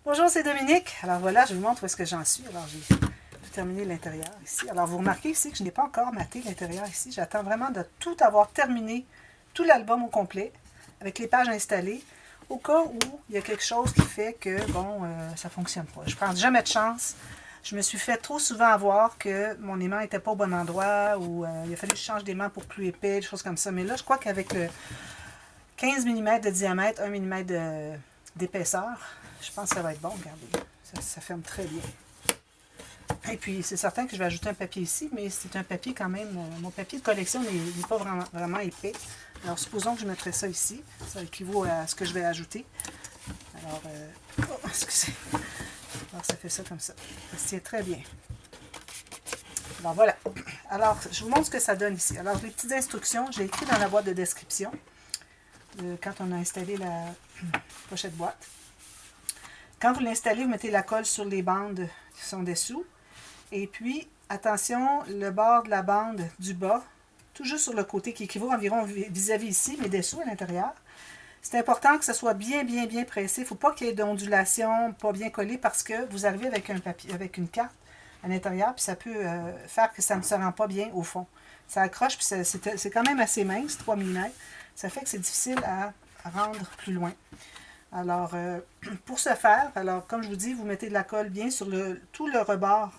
Bonjour, c'est Dominique. Alors voilà, je vous montre où est-ce que j'en suis. Alors j'ai terminé l'intérieur ici. Alors vous remarquez ici que je n'ai pas encore maté l'intérieur ici. J'attends vraiment de tout avoir terminé, tout l'album au complet, avec les pages installées, au cas où il y a quelque chose qui fait que, bon, ça ne fonctionne pas. Je ne prends jamais de chance. Je me suis fait trop souvent avoir que mon aimant n'était pas au bon endroit ou il a fallu que je change d'aimant pour plus épais, des choses comme ça. Mais là, je crois qu'avec le 15 mm de diamètre, 1 mm d'épaisseur, je pense que ça va être bon. Regardez, ça ferme très bien. Et puis, c'est certain que je vais ajouter un papier ici, mais c'est un papier quand même... mon papier de collection n'est pas vraiment épais. Alors, supposons que je mettrais ça ici. Ça équivaut à ce que je vais ajouter. Alors, oh, excusez. Alors, ça fait ça comme ça. Ça se tient très bien. Alors, voilà. Alors, je vous montre ce que ça donne ici. Alors, les petites instructions, j'ai écrit dans la boîte de description, quand on a installé la pochette boîte. Quand vous l'installez, vous mettez la colle sur les bandes qui sont dessous. Et puis, attention, le bord de la bande du bas, tout juste sur le côté, qui équivaut environ vis-à-vis ici, mais dessous à l'intérieur. C'est important que ce soit bien pressé. Il ne faut pas qu'il y ait d'ondulation, pas bien collé, parce que vous arrivez avec un papier, avec une carte à l'intérieur, puis ça peut faire que ça ne se rend pas bien au fond. Ça accroche, puis c'est quand même assez mince, 3 mm. Ça fait que c'est difficile à rendre plus loin. Alors, pour ce faire, alors comme je vous dis, vous mettez de la colle bien sur tout le rebord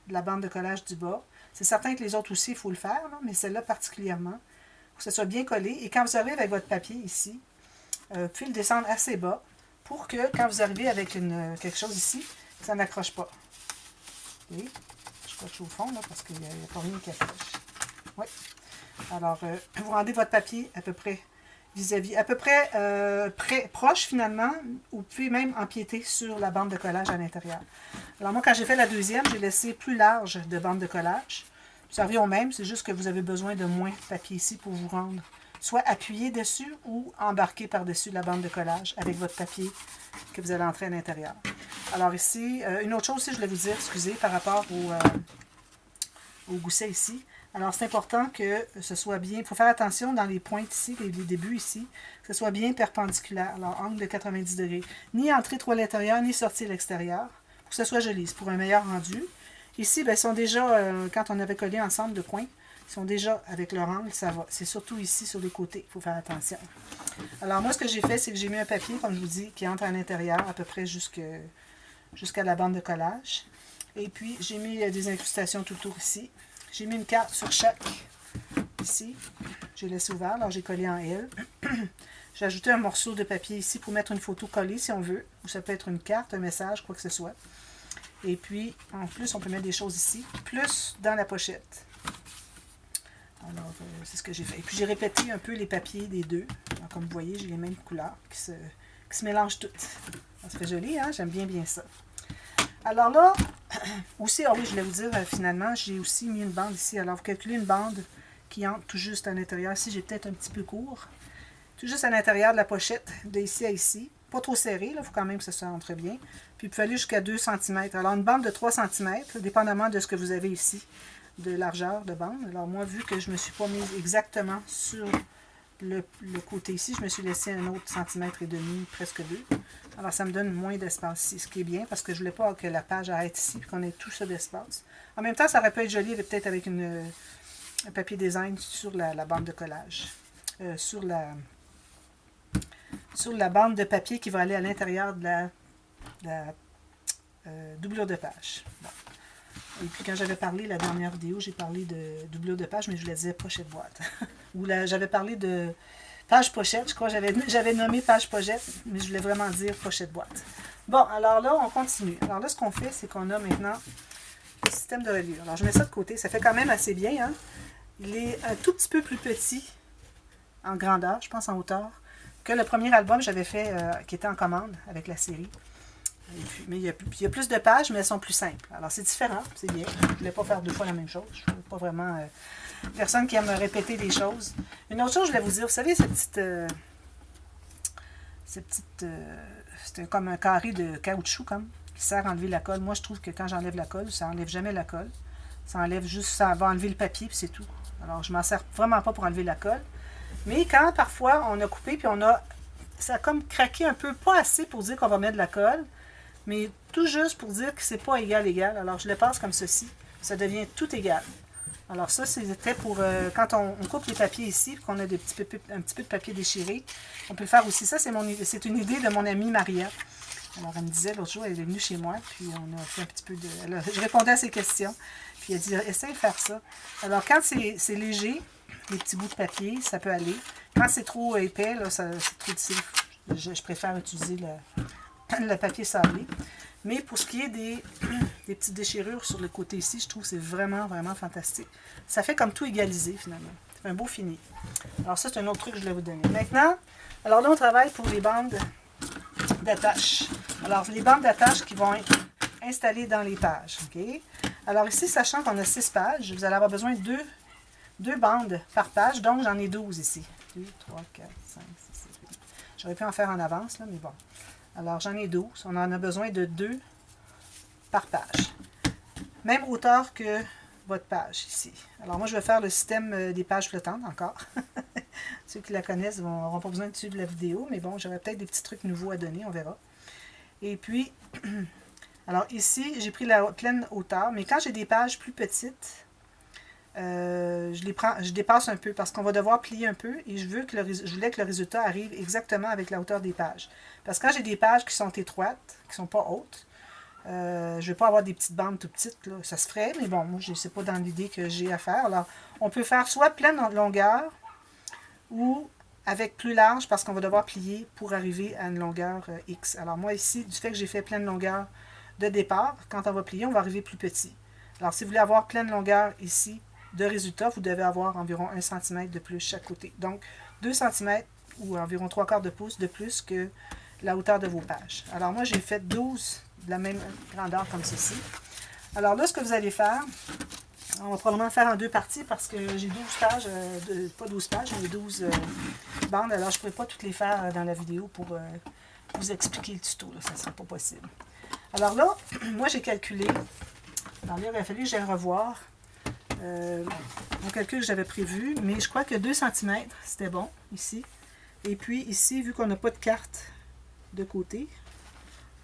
de la bande de collage du bas. C'est certain que les autres aussi, il faut le faire, là, mais celle-là particulièrement. Il faut que ça soit bien collé. Et quand vous arrivez avec votre papier ici, vous pouvez le descendre assez bas pour que quand vous arrivez avec quelque chose ici, ça n'accroche pas. Oui, je coche au fond là, parce qu'il n'y a pas rien qui accroche. Oui. Alors, vous rendez votre papier à peu près vis-à-vis, à peu près proche finalement, ou vous pouvez même empiéter sur la bande de collage à l'intérieur. Alors moi, quand j'ai fait la deuxième, j'ai laissé plus large de bande de collage. Ça revient au même, c'est juste que vous avez besoin de moins de papier ici pour vous rendre. Soit appuyé dessus ou embarqué par-dessus la bande de collage avec votre papier que vous allez entrer à l'intérieur. Alors ici, une autre chose aussi, je voulais vous dire, excusez, par rapport au gousset ici. Alors, c'est important que ce soit bien... Il faut faire attention dans les pointes ici, les débuts ici, que ce soit bien perpendiculaire. Alors, angle de 90 degrés. Ni entrer trop à l'intérieur, ni sortir à l'extérieur. Pour que ce soit joli, c'est pour un meilleur rendu. Ici, bien, ils sont déjà, quand on avait collé ensemble de coins, ils sont déjà avec leur angle, ça va. C'est surtout ici, sur les côtés, il faut faire attention. Alors, moi, ce que j'ai fait, c'est que j'ai mis un papier, comme je vous dis, qui entre à l'intérieur, à peu près jusqu'à la bande de collage. Et puis, j'ai mis des incrustations tout autour ici. J'ai mis une carte sur chaque, ici. J'ai laissé ouvert, alors j'ai collé en L. J'ai ajouté un morceau de papier ici pour mettre une photo collée si on veut. Ou ça peut être une carte, un message, quoi que ce soit. Et puis, en plus, on peut mettre des choses ici, plus dans la pochette. Alors, c'est ce que j'ai fait. Et puis, j'ai répété un peu les papiers des deux. Alors, comme vous voyez, j'ai les mêmes couleurs qui se mélangent toutes. Alors, ça fait joli, hein? J'aime bien ça. Alors là, aussi, ah oui, je voulais vous dire, finalement, j'ai aussi mis une bande ici. Alors, vous calculez une bande qui entre tout juste à l'intérieur. Ici, j'ai peut-être un petit peu court. Tout juste à l'intérieur de la pochette, de ici à ici. Pas trop serré, il faut quand même que ça se rentre bien. Puis, il peut aller jusqu'à 2 cm. Alors, une bande de 3 cm, dépendamment de ce que vous avez ici, de largeur de bande. Alors, moi, vu que je ne me suis pas mise exactement sur le côté ici, je me suis laissé un autre centimètre et demi, presque 2. Alors, ça me donne moins d'espace ici, ce qui est bien, parce que je ne voulais pas que la page arrête ici, puis qu'on ait tout ça d'espace. En même temps, ça aurait pu être joli, peut-être avec un papier design sur la bande de collage. Sur la bande de papier qui va aller à l'intérieur de la doublure de page. Bon. Et puis, quand j'avais parlé, la dernière vidéo, j'ai parlé de doublure de page, mais je le disais pochette boîte. Ou j'avais parlé de page pochette, je crois que j'avais nommé page pochette, mais je voulais vraiment dire pochette boîte. Bon, alors là, on continue. Alors là, ce qu'on fait, c'est qu'on a maintenant le système de reliure. Alors, je mets ça de côté. Ça fait quand même assez bien, hein? Il est un tout petit peu plus petit en grandeur, je pense en hauteur, que le premier album que j'avais fait, qui était en commande avec la série. Puis, mais il y a plus de pages, mais elles sont plus simples. Alors, c'est différent, c'est bien. Je ne voulais pas faire 2 fois la même chose. Je ne suis pas vraiment personne qui aime répéter des choses. Une autre chose, je voulais vous dire, vous savez, c'est comme un carré de caoutchouc, comme, qui sert à enlever la colle. Moi, je trouve que quand j'enlève la colle, ça n'enlève jamais la colle. Ça enlève juste, ça va enlever le papier, puis c'est tout. Alors, je ne m'en sers vraiment pas pour enlever la colle. Mais quand, parfois, on a coupé, puis ça a comme craqué un peu, pas assez pour dire qu'on va mettre de la colle, mais tout juste pour dire que c'est pas égal. Alors, je le passe comme ceci. Ça devient tout égal. Alors ça, c'était pour quand on coupe les papiers ici, qu'on a un petit peu de papier déchiré. On peut le faire aussi. Ça, c'est une idée de mon amie Maria. Alors, elle me disait l'autre jour, elle est venue chez moi, puis on a fait un petit peu de... je répondais à ses questions, puis elle dit, essaye de faire ça. Alors, quand c'est léger, les petits bouts de papier, ça peut aller. Quand c'est trop épais, là, c'est trop difficile. Je préfère utiliser le papier sablé. Mais pour ce qui est des petites déchirures sur le côté ici, je trouve que c'est vraiment, vraiment fantastique. Ça fait comme tout égalisé, finalement. C'est un beau fini. Alors ça, c'est un autre truc que je voulais vous donner. Maintenant, alors là, on travaille pour les bandes d'attache. Alors, les bandes d'attache qui vont être installées dans les pages. Okay? Alors ici, sachant qu'on a 6 pages, vous allez avoir besoin de deux bandes par page. Donc, j'en ai 12 ici. 2, 3, 4, 5, 6, 7, 8. J'aurais pu en faire en avance, là, mais bon. Alors, j'en ai 12. On en a besoin de 2 par page. Même hauteur que votre page ici. Alors, moi, je vais faire le système des pages flottantes encore. Ceux qui la connaissent n'auront pas besoin de suivre la vidéo, mais bon, j'aurai peut-être des petits trucs nouveaux à donner, on verra. Et puis, alors ici, j'ai pris la pleine hauteur, mais quand j'ai des pages plus petites, je dépasse un peu parce qu'on va devoir plier un peu et je voulais que le résultat arrive exactement avec la hauteur des pages. Parce que quand j'ai des pages qui sont étroites, qui ne sont pas hautes, je ne vais pas avoir des petites bandes tout petites, là. Ça se ferait, mais bon, moi, je sais pas dans l'idée que j'ai à faire. Alors, on peut faire soit pleine longueur ou avec plus large parce qu'on va devoir plier pour arriver à une longueur X. Alors, moi, ici, du fait que j'ai fait pleine longueur de départ, quand on va plier, on va arriver plus petit. Alors, si vous voulez avoir pleine longueur ici de résultat, vous devez avoir environ 1 cm de plus chaque côté. Donc, 2 cm ou environ 3/4 de pouce de plus que la hauteur de vos pages. Alors, moi, j'ai fait 12 de la même grandeur comme ceci. Alors là, ce que vous allez faire, on va probablement faire en 2 parties parce que j'ai 12 pages, pas 12 pages, mais 12 bandes. Alors, je ne pourrai pas toutes les faire dans la vidéo pour vous expliquer le tuto. Là, ça ne sera pas possible. Alors là, moi, j'ai calculé. Alors là, il a fallu que j'aille revoir mon calcul que j'avais prévu, mais je crois que 2 cm, c'était bon, ici. Et puis, ici, vu qu'on n'a pas de carte de côté,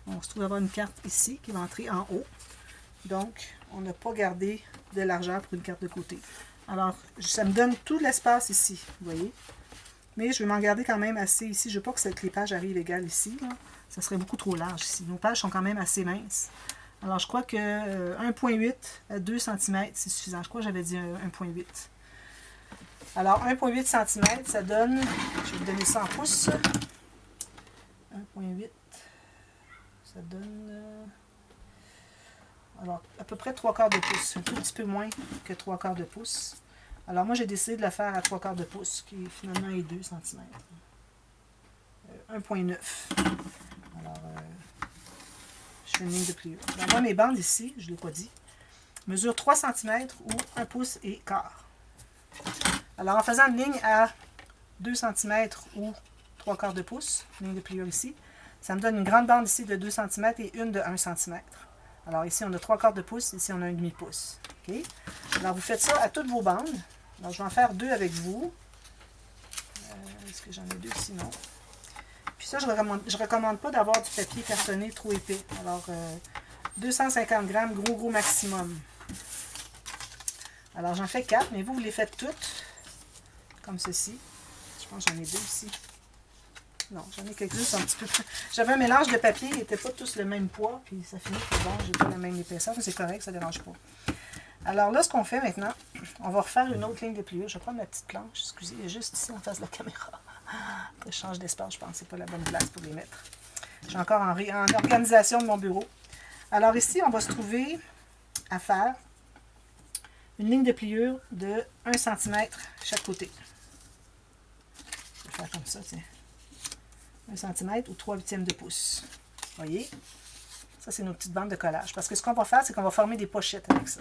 on se trouve avoir une carte ici qui va entrer en haut. Donc, on n'a pas gardé de largeur pour une carte de côté. Alors, ça me donne tout l'espace ici, vous voyez. Mais je vais m'en garder quand même assez ici. Je ne veux pas que les pages arrivent égales ici. Là. Ça serait beaucoup trop large ici. Nos pages sont quand même assez minces. Alors, je crois que 1,8 à 2 cm, c'est suffisant. Je crois que j'avais dit 1,8. Alors, 1,8 cm, ça donne, je vais vous donner ça en pouces. 1,8, ça donne, alors, à peu près 3/4 de pouce. Un tout petit peu moins que 3/4 de pouce. Alors, moi, j'ai décidé de le faire à 3/4 de pouce, qui finalement est 2 cm. 1,9. Alors, je fais une ligne de pliure. Donc, moi, mes bandes ici, je ne l'ai pas dit, mesurent 3 cm ou 1 pouce et quart. Alors, en faisant une ligne à 2 cm ou 3/4 de pouce, ligne de pliure ici, ça me donne une grande bande ici de 2 cm et une de 1 cm. Alors, ici, on a 3/4 de pouce, ici, on a 1,5 pouce. Okay? Alors, vous faites ça à toutes vos bandes. Alors, je vais en faire 2 avec vous. Est-ce que j'en ai 2 sinon? Puis ça, je ne recommande pas d'avoir du papier cartonné trop épais. Alors, 250 grammes, gros maximum. Alors, j'en fais 4, mais vous les faites toutes, comme ceci. Je pense que j'en ai 2 ici. Non, j'en ai quelques-uns, un petit peu plus. J'avais un mélange de papier, ils n'étaient pas tous le même poids, puis ça finit que bon, j'ai pas la même épaisseur, mais c'est correct, ça ne dérange pas. Alors là, ce qu'on fait maintenant, on va refaire une autre ligne de pliure. Je vais prendre ma petite planche, excusez, elle est juste ici en face de la caméra. Je change d'espace, je pense que ce n'est pas la bonne place pour les mettre. Je suis encore en organisation de mon bureau. Alors ici, on va se trouver à faire une ligne de pliure de 1 cm chaque côté. Je vais faire comme ça, tiens. 1 cm ou 3/8 de pouce. Vous voyez? Ça, c'est nos petites bandes de collage. Parce que ce qu'on va faire, c'est qu'on va former des pochettes avec ça.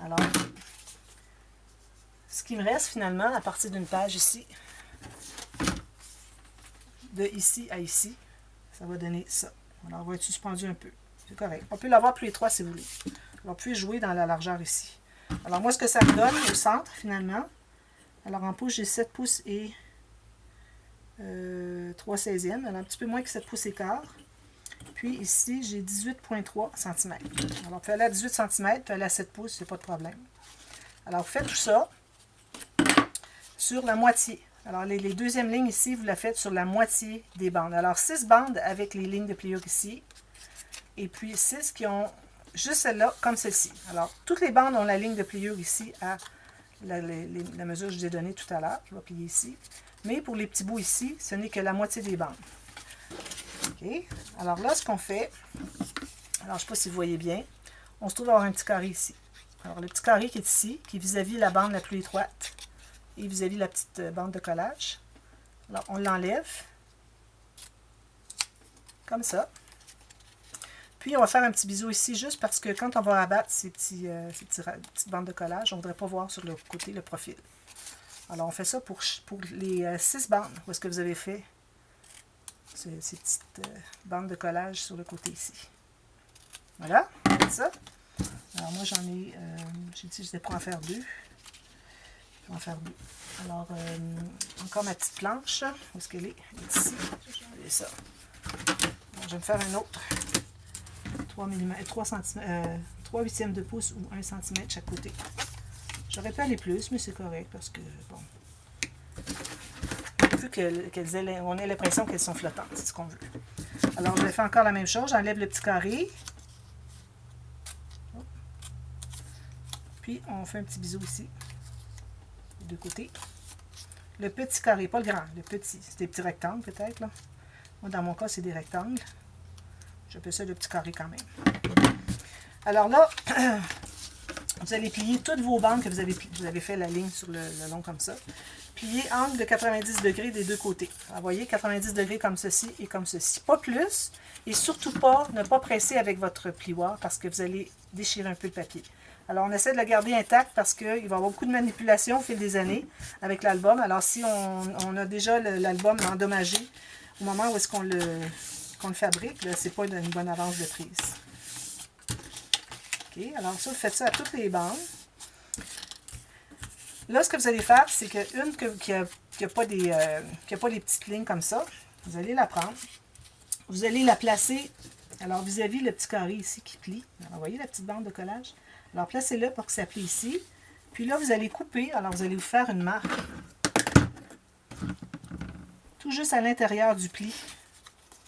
Alors, ce qui me reste finalement, à partir d'une page ici, de ici à ici, ça va donner ça. Alors, on va être suspendu un peu. C'est correct. On peut l'avoir plus étroit si vous voulez. Alors, on peut jouer dans la largeur ici. Alors, moi, ce que ça me donne au centre, finalement, alors en pouces, j'ai 7 pouces et 3/16e. Alors, un petit peu moins que 7 pouces et quart. Puis ici, j'ai 18,3 cm. Alors, vous pouvez aller à 18 cm, vous pouvez aller à 7 pouces, c'est pas de problème. Alors, vous faites tout ça sur la moitié. Alors, les deuxièmes lignes ici, vous la faites sur la moitié des bandes. Alors, 6 bandes avec les lignes de pliure ici. Et puis 6 qui ont juste celle-là, comme celle-ci. Alors, toutes les bandes ont la ligne de pliure ici à la mesure que je vous ai donnée tout à l'heure. Je vais plier ici. Mais pour les petits bouts ici, ce n'est que la moitié des bandes. OK? Alors là, ce qu'on fait, alors je ne sais pas si vous voyez bien, on se trouve à avoir un petit carré ici. Alors, le petit carré qui est ici, qui est vis-à-vis la bande la plus étroite et vis-à-vis la petite bande de collage. Alors, on l'enlève, comme ça. Puis, on va faire un petit bisou ici, juste parce que quand on va abattre ces petites bandes de collage, on ne voudrait pas voir sur le côté le profil. Alors, on fait ça pour les 6 bandes. Où est-ce que vous avez fait ces petites bandes de collage sur le côté ici. Voilà, c'est ça. Alors, moi, j'en ai, j'ai dit que j'étais pour en faire 2. Je vais en faire 2. Alors, encore ma petite planche. Où est-ce qu'elle est? Elle est ici. Je vais enlever ça. Alors, je vais me faire un autre. 3 huitièmes de pouce ou 1 cm chaque côté. J'aurais pu aller plus, mais c'est correct parce que, bon, vu qu'on ait l'impression qu'elles sont flottantes, c'est ce qu'on veut. Alors, je vais faire encore la même chose. J'enlève le petit carré. Puis, on fait un petit bisou ici, des deux côtés. Le petit carré, pas le grand, le petit. C'est des petits rectangles peut-être, là. Moi, dans mon cas, c'est des rectangles. J'appelle ça le petit carré quand même. Alors là, vous allez plier toutes vos bandes que vous avez fait la ligne sur le long comme ça. Plier angle de 90 degrés des deux côtés. Alors, voyez, 90 degrés comme ceci et comme ceci. Pas plus. Et surtout pas, ne pas presser avec votre plioir parce que vous allez déchirer un peu le papier. Alors, on essaie de le garder intact parce qu'il va y avoir beaucoup de manipulations au fil des années avec l'album. Alors, si on a déjà l'album endommagé au moment où est-ce qu'on le fabrique, ce n'est pas une bonne avance de prise. OK, alors ça, vous faites ça à toutes les bandes. Là, ce que vous allez faire, c'est qu'une qui n'a pas les petites lignes comme ça, vous allez la prendre. Vous allez la placer, alors vis-à-vis le petit carré ici qui plie. Alors, vous voyez la petite bande de collage? Alors, placez-le pour que ça plie ici. Puis là, vous allez couper. Alors, vous allez vous faire une marque. Tout juste à l'intérieur du pli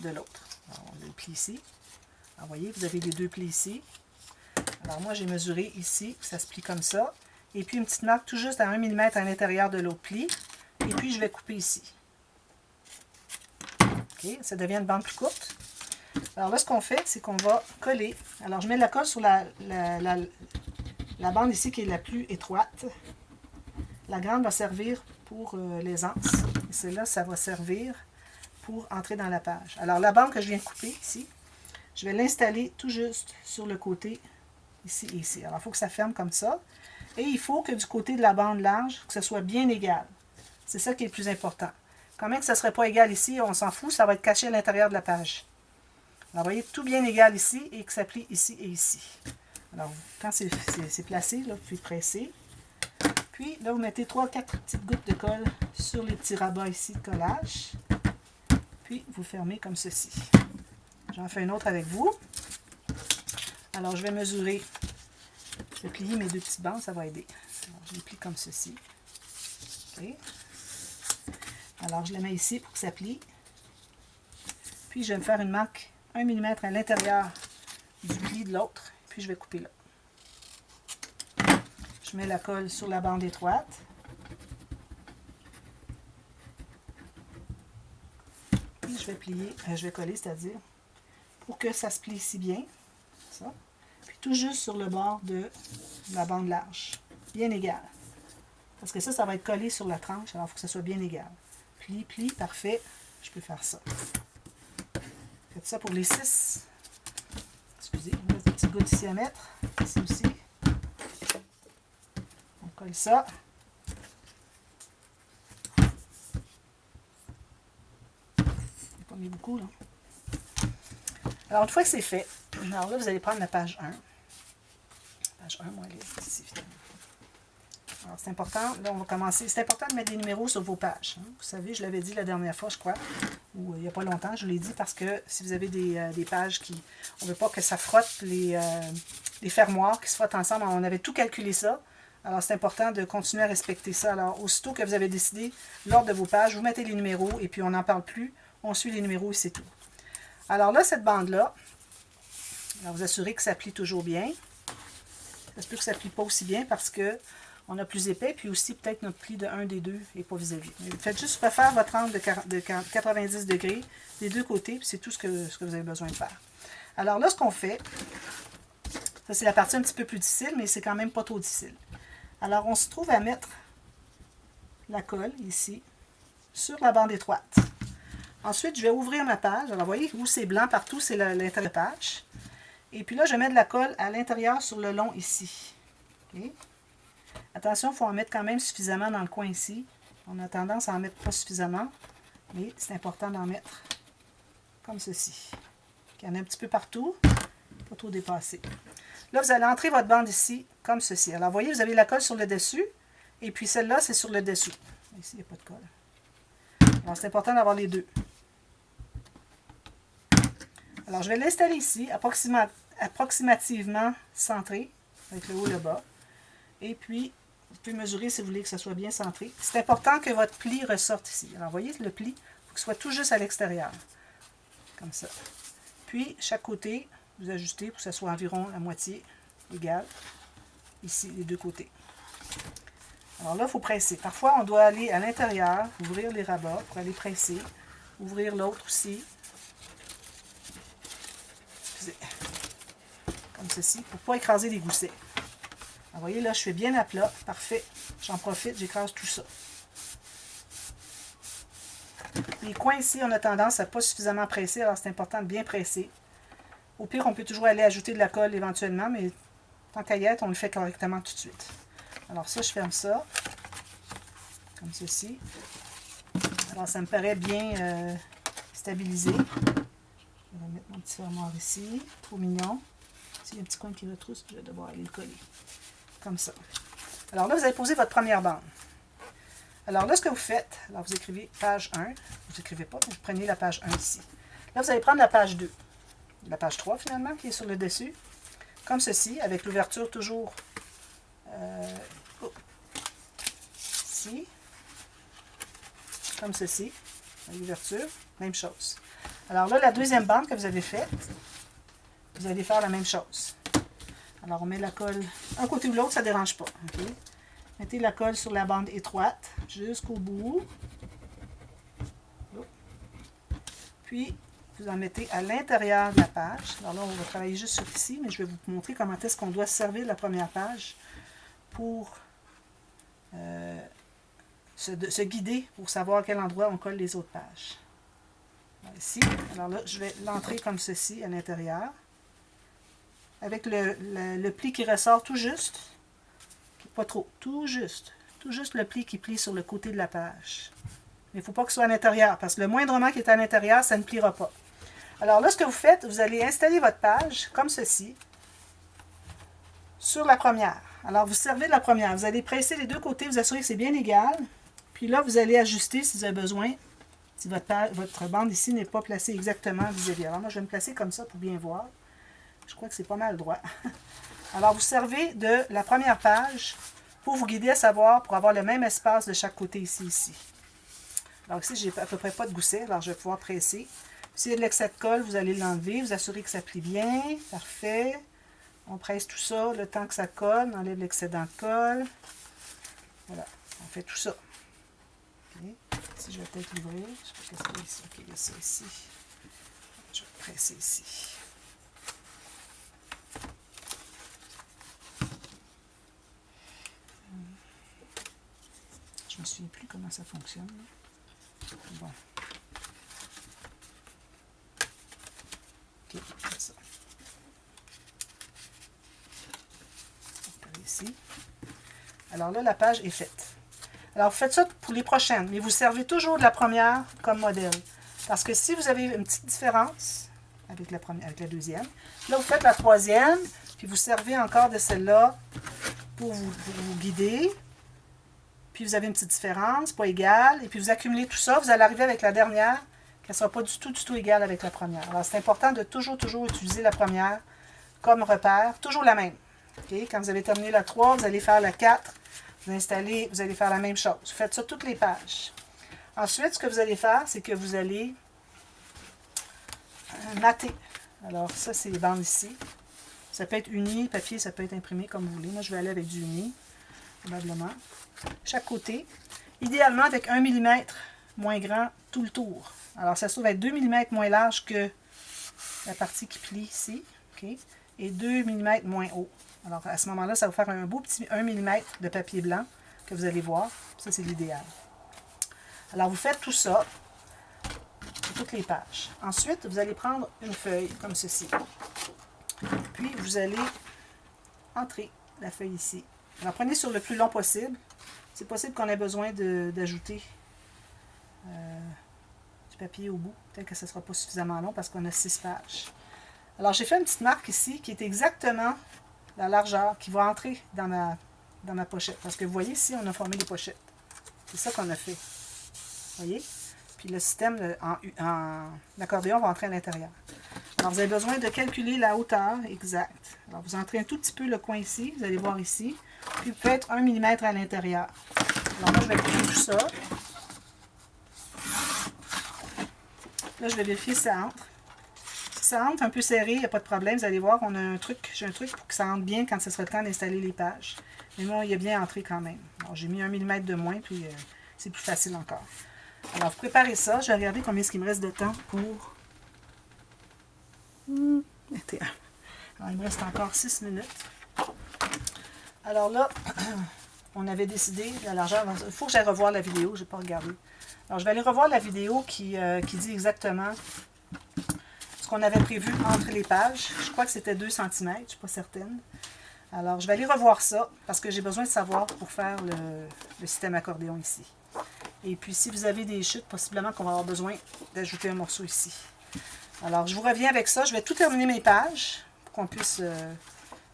de l'autre. Alors, on le plie ici. Alors, vous voyez, vous avez les deux plis ici. Alors, moi, j'ai mesuré ici. Ça se plie comme ça. Et puis, une petite marque tout juste à 1 mm à l'intérieur de l'autre pli. Et puis, je vais couper ici. OK, ça devient une bande plus courte. Alors là, ce qu'on fait, c'est qu'on va coller. Alors, je mets la colle sur la bande ici qui est la plus étroite. La grande va servir pour les anses. Et celle-là, ça va servir pour entrer dans la page. Alors, la bande que je viens de couper ici, je vais l'installer tout juste sur le côté ici et ici. Alors, il faut que ça ferme comme ça. Et il faut que du côté de la bande large, que ce soit bien égal. C'est ça qui est le plus important. Quand même que ça ne serait pas égal ici, on s'en fout, ça va être caché à l'intérieur de la page. Alors, vous voyez, tout bien égal ici et que ça plie ici et ici. Alors, quand c'est placé, là, vous pouvez presser. Puis, là, vous mettez 3-4 petites gouttes de colle sur les petits rabats ici de collage. Puis, vous fermez comme ceci. J'en fais un autre avec vous. Alors, je vais mesurer. Je vais plier mes deux petites bandes, ça va aider. Alors, je les plie comme ceci. OK. Alors, je les mets ici pour que ça plie. Puis, je vais me faire une marque 1 mm à l'intérieur du pli de l'autre. Puis, je vais couper là. Je mets la colle sur la bande étroite. Puis, je vais plier, je vais coller, c'est-à-dire, pour que ça se plie ici bien. Ça. Puis, tout juste sur le bord de la bande large. Bien égal. Parce que ça va être collé sur la tranche. Alors, il faut que ça soit bien égal. Pli, pli, parfait. Je peux faire ça. Faites ça pour les 6. Excusez, il me reste des petites gouttes ici à mettre. Ici aussi. On colle ça. Je n'ai pas mis beaucoup, là. Alors, une fois que c'est fait, alors là, vous allez prendre la page 1. Page 1, moi, elle est ici, finalement. Alors, c'est important, là, on va commencer. C'est important de mettre des numéros sur vos pages. Hein. Vous savez, je l'avais dit la dernière fois, je crois, ou il n'y a pas longtemps, je l'ai dit, parce que si vous avez des pages qui... On ne veut pas que ça frotte les fermoirs qui se frottent ensemble. On avait tout calculé ça. Alors, c'est important de continuer à respecter ça. Alors, aussitôt que vous avez décidé l'ordre de vos pages, vous mettez les numéros et puis on n'en parle plus. On suit les numéros et c'est tout. Alors là, cette bande-là, vous assurez que ça plie toujours bien. Ça se peut que ça ne plie pas aussi bien parce que on a plus épais, puis aussi peut-être notre pli de 1 des deux n'est pas vis-à-vis. Faites juste refaire votre angle de 90 degrés des deux côtés, puis c'est tout ce que vous avez besoin de faire. Alors là, ce qu'on fait, ça c'est la partie un petit peu plus difficile, mais c'est quand même pas trop difficile. Alors, on se trouve à mettre la colle ici, sur la bande étroite. Ensuite, je vais ouvrir ma page. Alors, vous voyez où c'est blanc partout, c'est l'intérieur de la page. Et puis là, je mets de la colle à l'intérieur sur le long ici. Okay. Attention, il faut en mettre quand même suffisamment dans le coin ici. On a tendance à en mettre pas suffisamment, mais c'est important d'en mettre comme ceci. Il y en a un petit peu partout, pas trop dépasser. Là, vous allez entrer votre bande ici, comme ceci. Alors, vous voyez, vous avez la colle sur le dessus, et puis celle-là, c'est sur le dessous. Ici, il n'y a pas de colle. Alors, c'est important d'avoir les deux. Alors, je vais l'installer ici, approximativement centré, avec le haut et le bas. Et puis, vous pouvez mesurer si vous voulez que ça soit bien centré. C'est important que votre pli ressorte ici. Alors, vous voyez, le pli, il faut qu'il soit tout juste à l'extérieur. Comme ça. Puis, chaque côté, vous ajustez pour que ça soit environ la moitié égale. Ici, les deux côtés. Alors là, il faut presser. Parfois, on doit aller à l'intérieur, ouvrir les rabats pour aller presser. Ouvrir l'autre aussi. Comme ceci, pour ne pas écraser les goussets. Vous voyez, là, je fais bien à plat. Parfait. J'en profite, j'écrase tout ça. Les coins ici, on a tendance à ne pas suffisamment presser, alors c'est important de bien presser. Au pire, on peut toujours aller ajouter de la colle éventuellement, mais tant qu'à y être, on le fait correctement tout de suite. Alors ça, je ferme ça, comme ceci. Alors, ça me paraît bien stabilisé. Je vais mettre mon petit fermoir ici. Trop mignon. S'il y a un petit coin qui retrousse, je vais devoir aller le coller. Comme ça. Alors là, vous allez poser votre première bande. Alors là, ce que vous faites, alors vous écrivez page 1. Vous n'écrivez pas, vous prenez la page 1 ici. Là, vous allez prendre la page 2. La page 3 finalement, qui est sur le dessus. Comme ceci, avec l'ouverture toujours ici. Comme ceci. L'ouverture, même chose. Alors là, la deuxième bande que vous avez faite, vous allez faire la même chose. Alors, on met la colle un côté ou l'autre, ça ne dérange pas. Okay? Mettez la colle sur la bande étroite jusqu'au bout. Puis, vous en mettez à l'intérieur de la page. Alors là, on va travailler juste sur ici, mais je vais vous montrer comment est-ce qu'on doit se servir de la première page pour se guider, pour savoir à quel endroit on colle les autres pages. Alors, ici, alors là, je vais l'entrer comme ceci à l'intérieur. Avec le pli qui ressort tout juste, pas trop, tout juste le pli qui plie sur le côté de la page. Mais il ne faut pas qu'il soit à l'intérieur, parce que le moindrement qui est à l'intérieur, ça ne pliera pas. Alors là, ce que vous faites, vous allez installer votre page, comme ceci, sur la première. Alors, vous servez de la première. Vous allez presser les deux côtés, vous assurez que c'est bien égal. Puis là, vous allez ajuster si vous avez besoin, si votre bande ici n'est pas placée exactement vis-à-vis. Alors moi, je vais me placer comme ça pour bien voir. Je crois que c'est pas mal droit. Alors, vous servez de la première page pour vous guider à savoir, pour avoir le même espace de chaque côté ici. Alors ici, j'ai à peu près pas de gousset, alors je vais pouvoir presser. S'il y a de l'excès de colle, vous allez l'enlever, vous assurez que ça plie bien. Parfait. On presse tout ça le temps que ça colle, on enlève l'excédent de colle. Voilà, on fait tout ça. Okay. Ici, je vais peut-être l'ouvrir. Je sais pas ce qu'il y a ici. Ok, il y a ça ici. Je vais presser ici. Je ne me souviens plus comment ça fonctionne. Bon. Ok, comme ça. Ici. Alors là, la page est faite. Alors, vous faites ça pour les prochaines, mais vous servez toujours de la première comme modèle. Parce que si vous avez une petite différence avec la deuxième, là, vous faites la troisième, puis vous servez encore de celle-là pour vous guider. puis vous avez une petite différence, pas égale, et puis vous accumulez tout ça, vous allez arriver avec la dernière, qu'elle ne sera pas du tout égale avec la première. Alors, c'est important de toujours utiliser la première comme repère, toujours la même. Okay? Quand vous avez terminé la 3, vous allez faire la 4, vous installez, vous allez faire la même chose. Vous faites ça toutes les pages. Ensuite, ce que vous allez faire, c'est que vous allez mater. Alors, ça, c'est les bandes ici. Ça peut être uni, papier, ça peut être imprimé comme vous voulez. Moi, je vais aller avec du uni, probablement. Chaque côté. Idéalement, avec 1 mm moins grand tout le tour. Alors, ça se trouve être 2 mm moins large que la partie qui plie ici. Okay? Et 2 mm moins haut. Alors, à ce moment-là, ça va faire un beau petit 1 mm de papier blanc que vous allez voir. Ça, c'est l'idéal. Alors, vous faites tout ça sur toutes les pages. Ensuite, vous allez prendre une feuille comme ceci. Puis, vous allez entrer la feuille ici. Alors, prenez sur le plus long possible. C'est possible qu'on ait besoin d'ajouter du papier au bout. Peut-être que ce ne sera pas suffisamment long parce qu'on a 6 pages. Alors, j'ai fait une petite marque ici qui est exactement la largeur qui va entrer dans ma pochette. Parce que vous voyez, ici, on a formé des pochettes. C'est ça qu'on a fait. Vous voyez? Puis le système en accordéon va entrer à l'intérieur. Alors, vous avez besoin de calculer la hauteur exacte. Alors, vous entrez un tout petit peu le coin ici. Vous allez voir ici. Puis, peut-être 1 mm à l'intérieur. Alors, moi, je vais couper tout ça. Là, je vais vérifier si ça entre. Si ça entre un peu serré, il n'y a pas de problème. Vous allez voir, on a j'ai un truc pour que ça entre bien quand ce sera le temps d'installer les pages. Mais moi, il est bien entré quand même. Alors, j'ai mis 1 mm de moins, puis c'est plus facile encore. Alors, vous préparez ça. Je vais regarder combien est-ce qu'il me reste de temps pour... Alors, il me reste encore 6 minutes. Alors là, on avait décidé la largeur. Il faut que j'aille revoir la vidéo, je n'ai pas regardé. Alors, je vais aller revoir la vidéo qui dit exactement ce qu'on avait prévu entre les pages. Je crois que c'était 2 cm, je ne suis pas certaine. Alors, je vais aller revoir ça parce que j'ai besoin de savoir pour faire le système accordéon ici. Et puis, si vous avez des chutes, possiblement qu'on va avoir besoin d'ajouter un morceau ici. Alors, je vous reviens avec ça. Je vais tout terminer mes pages pour qu'on puisse...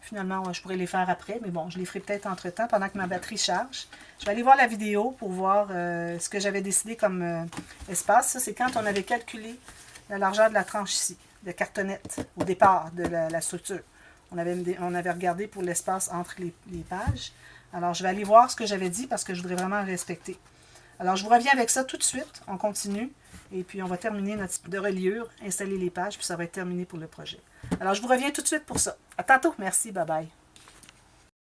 finalement, je pourrais les faire après, mais bon, je les ferai peut-être entre-temps pendant que ma batterie charge. Je vais aller voir la vidéo pour voir ce que j'avais décidé comme espace. Ça, c'est quand on avait calculé la largeur de la tranche ici, de cartonnette, au départ de la structure. On avait regardé pour l'espace entre les pages. Alors, je vais aller voir ce que j'avais dit parce que je voudrais vraiment le respecter. Alors, je vous reviens avec ça tout de suite. On continue. Et puis, on va terminer notre de reliure, installer les pages, puis ça va être terminé pour le projet. Alors, je vous reviens tout de suite pour ça. À tantôt. Merci. Bye bye.